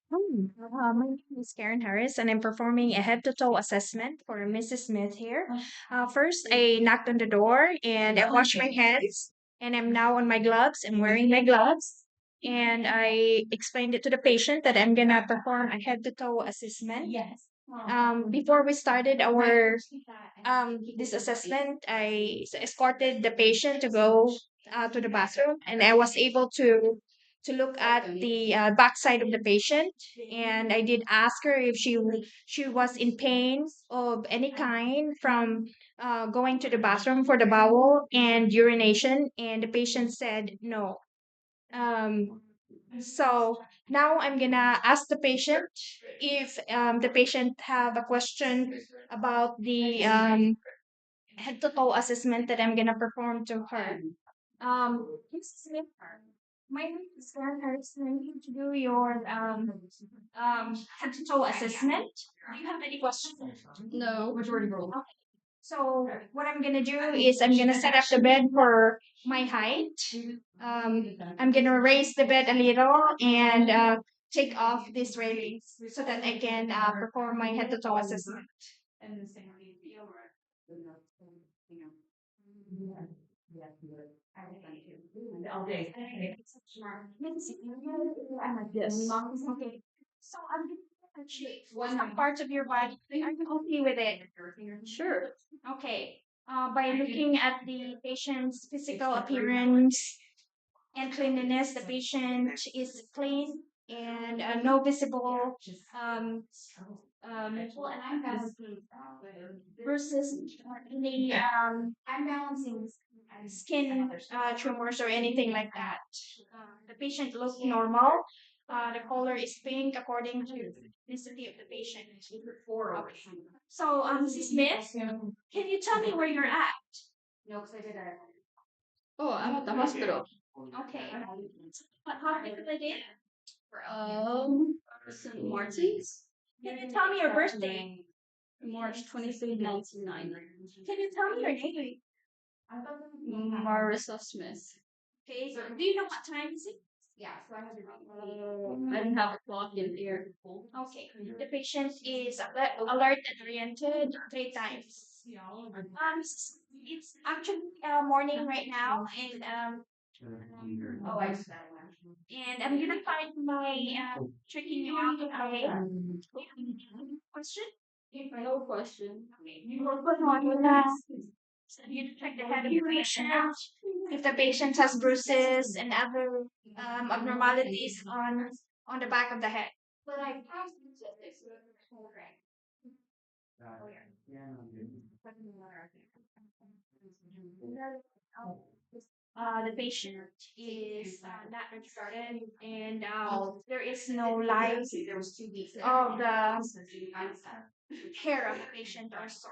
My name is Karen Harris, and I'm performing a head to toe assessment for Mrs. Smith here. First, I knocked on the door and I washed my hands, and I'm now on my gloves. I'm wearing my gloves, and I explained it to the patient that I'm gonna perform a head to toe assessment. Before we started our this assessment, I escorted the patient to go to the bathroom, and I was able to look at the backside of the patient, and I did ask her if she was in pain of any kind from going to the bathroom for the bowel and urination, and the patient said no. Um, so now I'm gonna ask the patient if the patient have a question about the head to toe assessment that I'm gonna perform to her. Miss Smith, my name is Karen Harrison. You to do your head to toe assessment. Do you have any questions? No. Okay. So what I'm gonna do is I'm gonna set up the bed for my height. I'm gonna raise the bed a little and take off these railings so that I can perform my head to toe assessment. Yes. Okay. So I'm gonna touch some parts of your body. Are you okay with it? Sure. Okay. By looking at the patient's physical appearance and cleanliness, the patient is clean and no visible um, nipple and versus any skin tumors or anything like that. The patient looks normal. The color is pink according to the ethnicity of the patient. Okay. So, Mrs. Smith, can you tell me where you're at? Oh, I'm at the hospital. Okay. What hospital it is? St. Martin's, Can you tell me your birthday? March 23rd, 1990. Can you tell me your name? Marissa Smith. Okay. Do you know what time is it? I didn't have a clock in here. Okay. The patient is alert and oriented 3 times. It's actually morning right now, and I'm gonna find my checking you out. Okay. Question? No question. You will put on your mask. So you check the head of the patient. If the patient has bruises and other abnormalities on the back of the head. But I the patient is not registered and there is no light of the hair of the patient or so.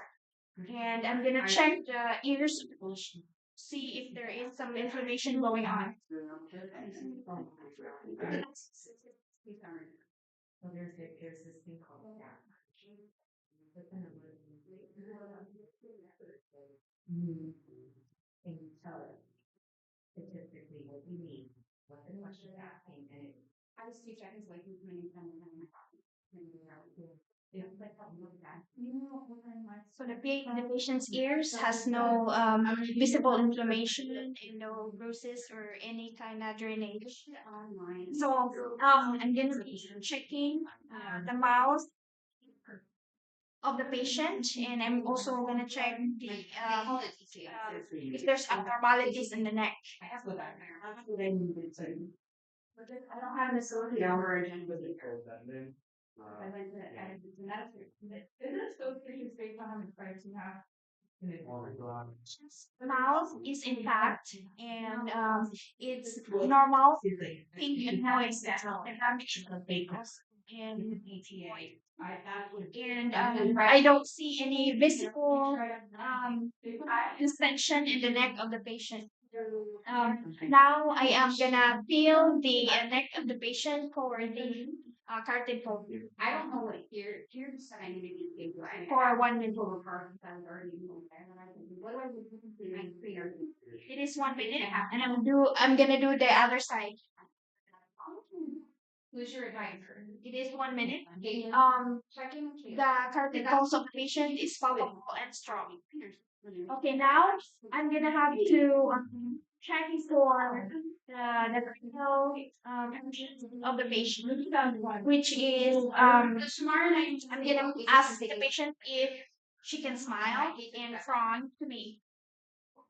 And I'm gonna check the ears of the patient, see if there is some inflammation going on. So the patient's ears has no visible inflammation and no bruises or any kind of drainage. So I'm gonna be checking the mouth of the patient, and I'm also gonna check the if there's abnormalities in the neck. But then I don't have the facility hour again with it. I went to the medicine. Isn't it supposed to be based on how many fires you have? The mouth is intact and it's normal, pink and white and white. And I don't see any visible distension in the neck of the patient. Now I am gonna feel the neck of the patient for the carotid probe. I don't know what here for 1 minute. It is 1 minute, and I'm gonna do the other side. It is 1 minute. The carpet pulse of the patient is palpable and strong. Okay, now I'm gonna have to check for the critical condition of the patient, which is I'm gonna ask the patient if she can smile in front to me.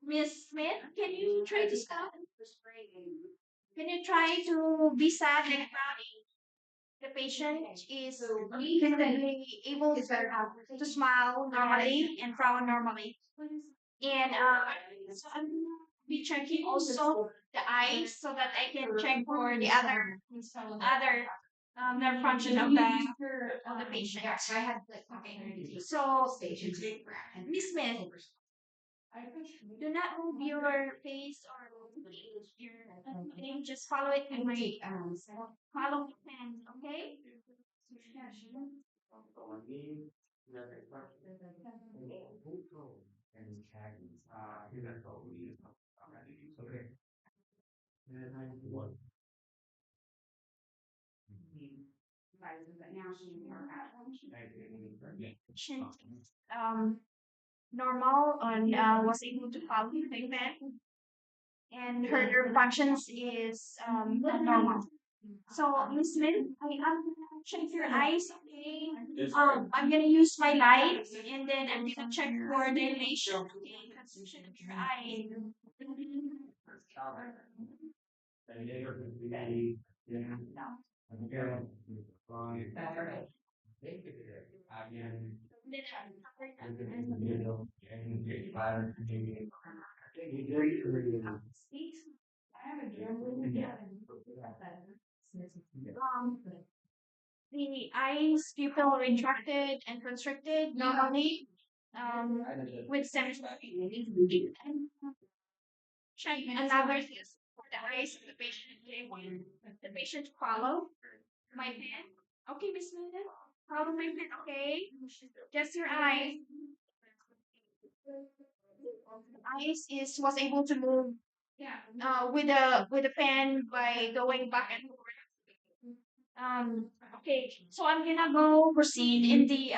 Miss Smith, can you try to smile? Can you try to be sad and frowning? The patient is independently able to smile normally and frown normally. And so I'm gonna be checking also the eyes so that I can check for the other nerve function of the patient. Okay. So Miss Smith, do not move your face or your thing. Just follow it in my follow my hand. Okay. Patient um normal and was able to follow the event and her functions is normal. So Miss Smith, I'm gonna check your eyes, okay? I'm gonna use my light and then I'm gonna check for dilation and constriction of your eye. Um, the eyes pupil retracted and constricted normally with symmetry. And check another test for the eyes of the patient. Okay, the patient follow my pen. Okay, Miss Linda, follow my pen. Okay, just your eyes. Eyes is was able to move with the pen by going back and forth. Okay, so I'm gonna go proceed in the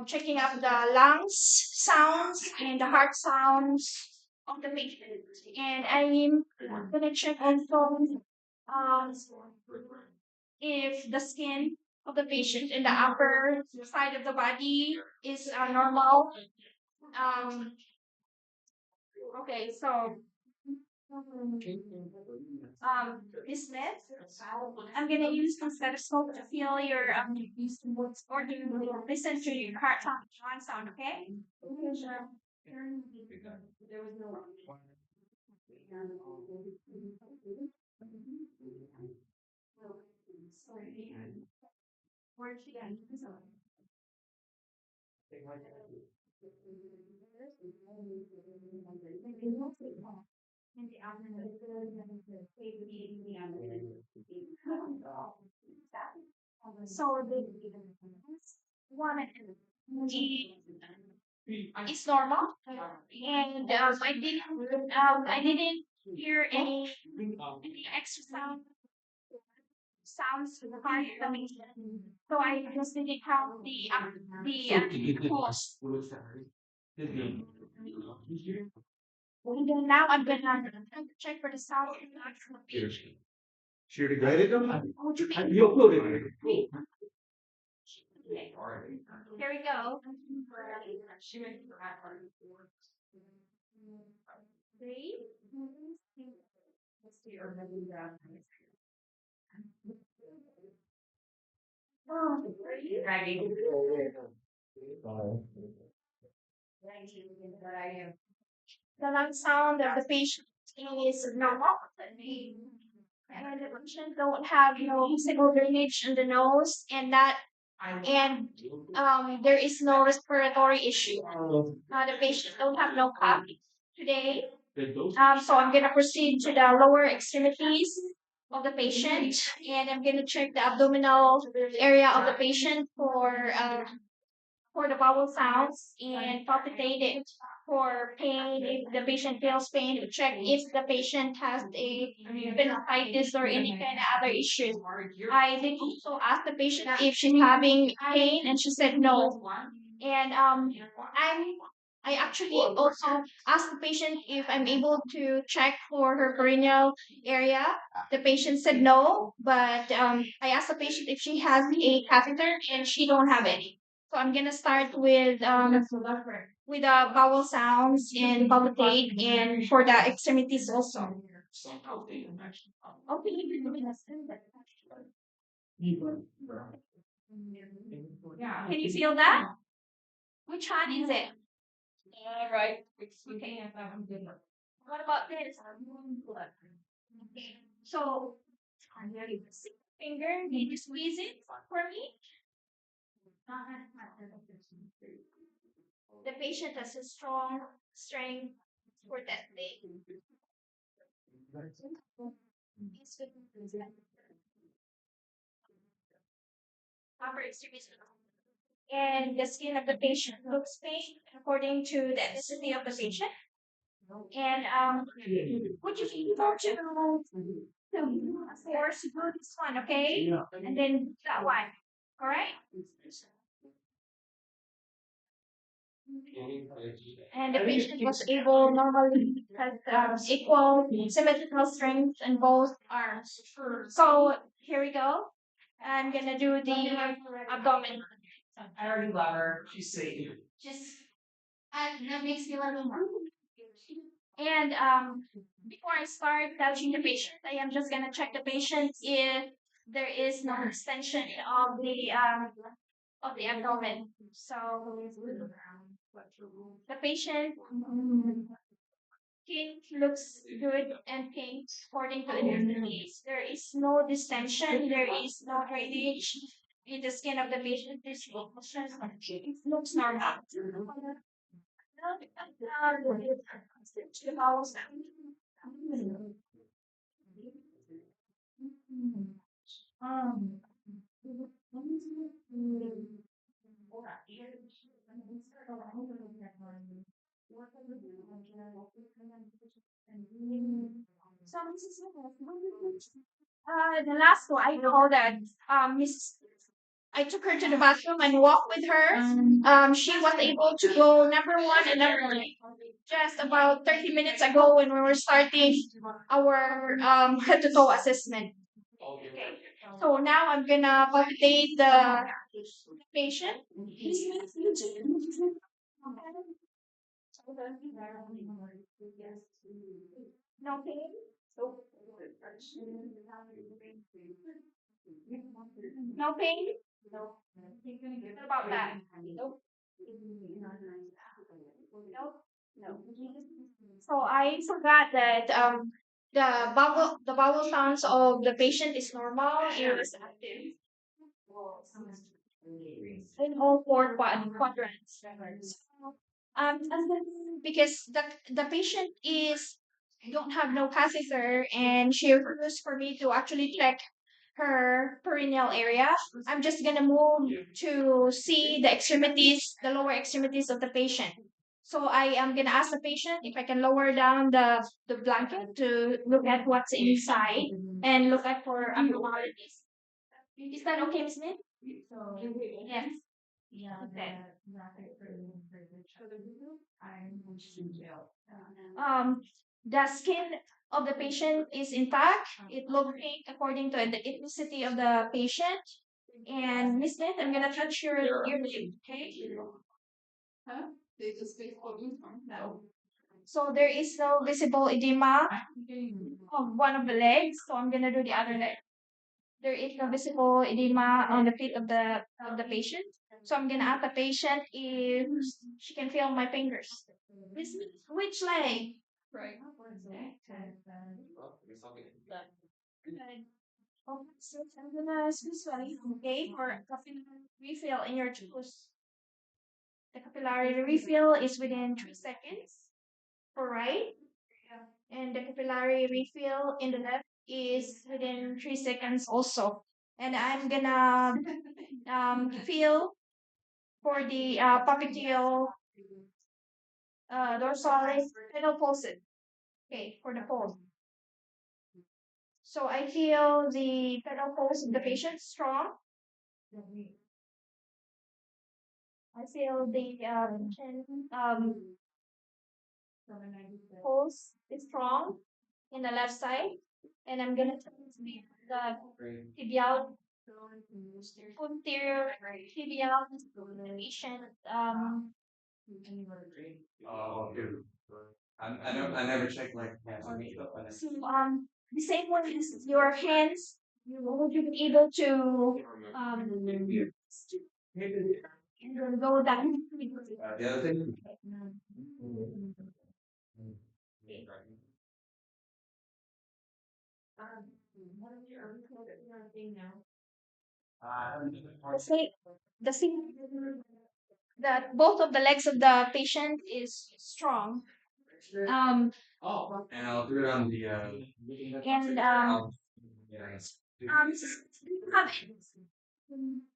checking up the lungs sounds and the heart sounds of the patient. And I'm gonna check also um, if the skin of the patient in the upper side of the body is normal. Um, okay, so Miss Smith, I'm gonna use the stethoscope to feel your or to listen to your heart sound, okay? Sure. So the one is normal, and I didn't hear any extra sounds with the heart beating. So I just didn't count the pulse. And then now I'm gonna check for the sound of the actual patient. Would you be? Okay. Here we go. Three. Oh, the lung sound of the patient is normal. And the patient don't have no visible drainage in the nose and there is no respiratory issue. The patient don't have no cough today. So I'm gonna proceed to the lower extremities of the patient, and I'm gonna check the abdominal area of the patient for the vowel sounds and palpitate it for pain. If the patient feels pain, to check if the patient has a appendicitis or any kind of other issues. I did also ask the patient if she's having pain, and she said no. And I'm I actually also asked the patient if I'm able to check for her perineal area. The patient said no, but I asked the patient if she has a catheter, and she don't have any. So I'm gonna start with the vowel sounds and palpitate, and for the extremities also. Okay. Can you feel that? Which one is it? Right. Okay. What about this? Okay. So finger, can you squeeze it for me? The patient has a strong strength for that leg. Upper extremity. And the skin of the patient looks pink according to the ethnicity of the patient. And would you be able to force do this one, okay? And then that one. All right? And the patient was able normally has equal symmetrical strength in both arms. So here we go. I'm gonna do the abdomen. I already love her. She's sweet. Just that makes me a little more. And before I start touching the patient, I am just gonna check the patient if there is no extension of the abdomen. So the patient skin looks good and pink according to the case. There is no distension, there is no drainage in the skin of the patient. It looks normal. So Mrs. The last one, I know that Miss I took her to the bathroom and walked with her. She was able to go number one and number nine. Just about 30 minutes ago when we were starting our head to toe assessment. Okay. So now I'm gonna validate the patient. No pain. No pain. What about that? Nope. Nope. No. So I forgot that the bowel sounds of the patient is normal. It was active in all four quadrants. Um, because the patient is don't have no catheter, and she refused for me to actually check her perineal area. I'm just gonna move to see the extremities, the lower extremities of the patient. So I am gonna ask the patient if I can lower down the blanket to look at what's inside and look at for abnormalities. Is that okay, Miss Smith? Yes. Okay. Um, the skin of the patient is intact. It looks pink according to the ethnicity of the patient. And Miss Smith, I'm gonna touch your lip, okay? Huh? No. So there is no visible edema of one of the legs. So I'm gonna do the other leg. There is no visible edema on the feet of the patient. So I'm gonna ask the patient if she can feel my fingers. Which leg? Right. Good. Oh, so I'm gonna squeeze one, okay, for capillary refill in your juice. The capillary refill is within 3 seconds for right, and the capillary refill in the left is within 3 seconds also. And I'm gonna feel for the popliteal dorsalis pedal pulse. Okay, for the pulse. So I feel the pedal pulse of the patient strong. I feel the pulse is strong in the left side, and I'm gonna transmit the tibial posterior tibial patient. I never checked like So, the same one is your hands. You will be able to and then go down. the other thing. The same, the same, that both of the legs of the patient is strong. Um, And I'll do it on the and have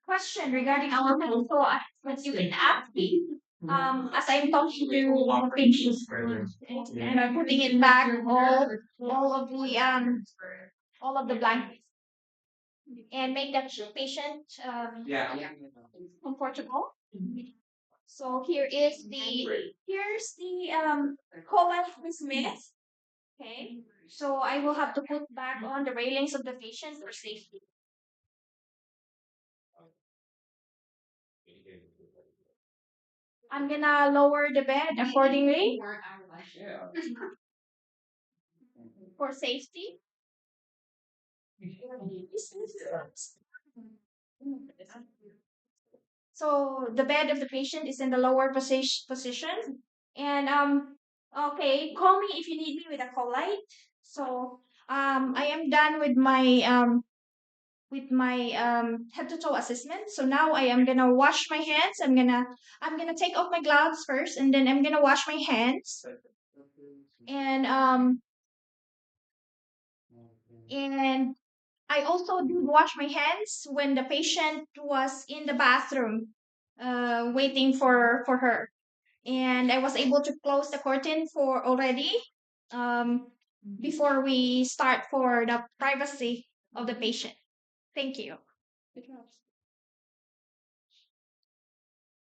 question regarding our health. So, what you can ask me. As I'm talking to the patient and I'm putting it back all of the blankets and make the patient yeah. comfortable. So here's the Colin Smith. Okay. So I will have to put back on the railings of the patient for safety. I'm gonna lower the bed accordingly for safety. So the bed of the patient is in the lower position. And okay, call me if you need me with a call light. So I am done with my head to toe assessment. So now I am gonna wash my hands. I'm gonna take off my gloves first, and then I'm gonna wash my hands. And and I also did wash my hands when the patient was in the bathroom, waiting for her, and I was able to close the curtain for already, um, before we start for the privacy of the patient. Thank you.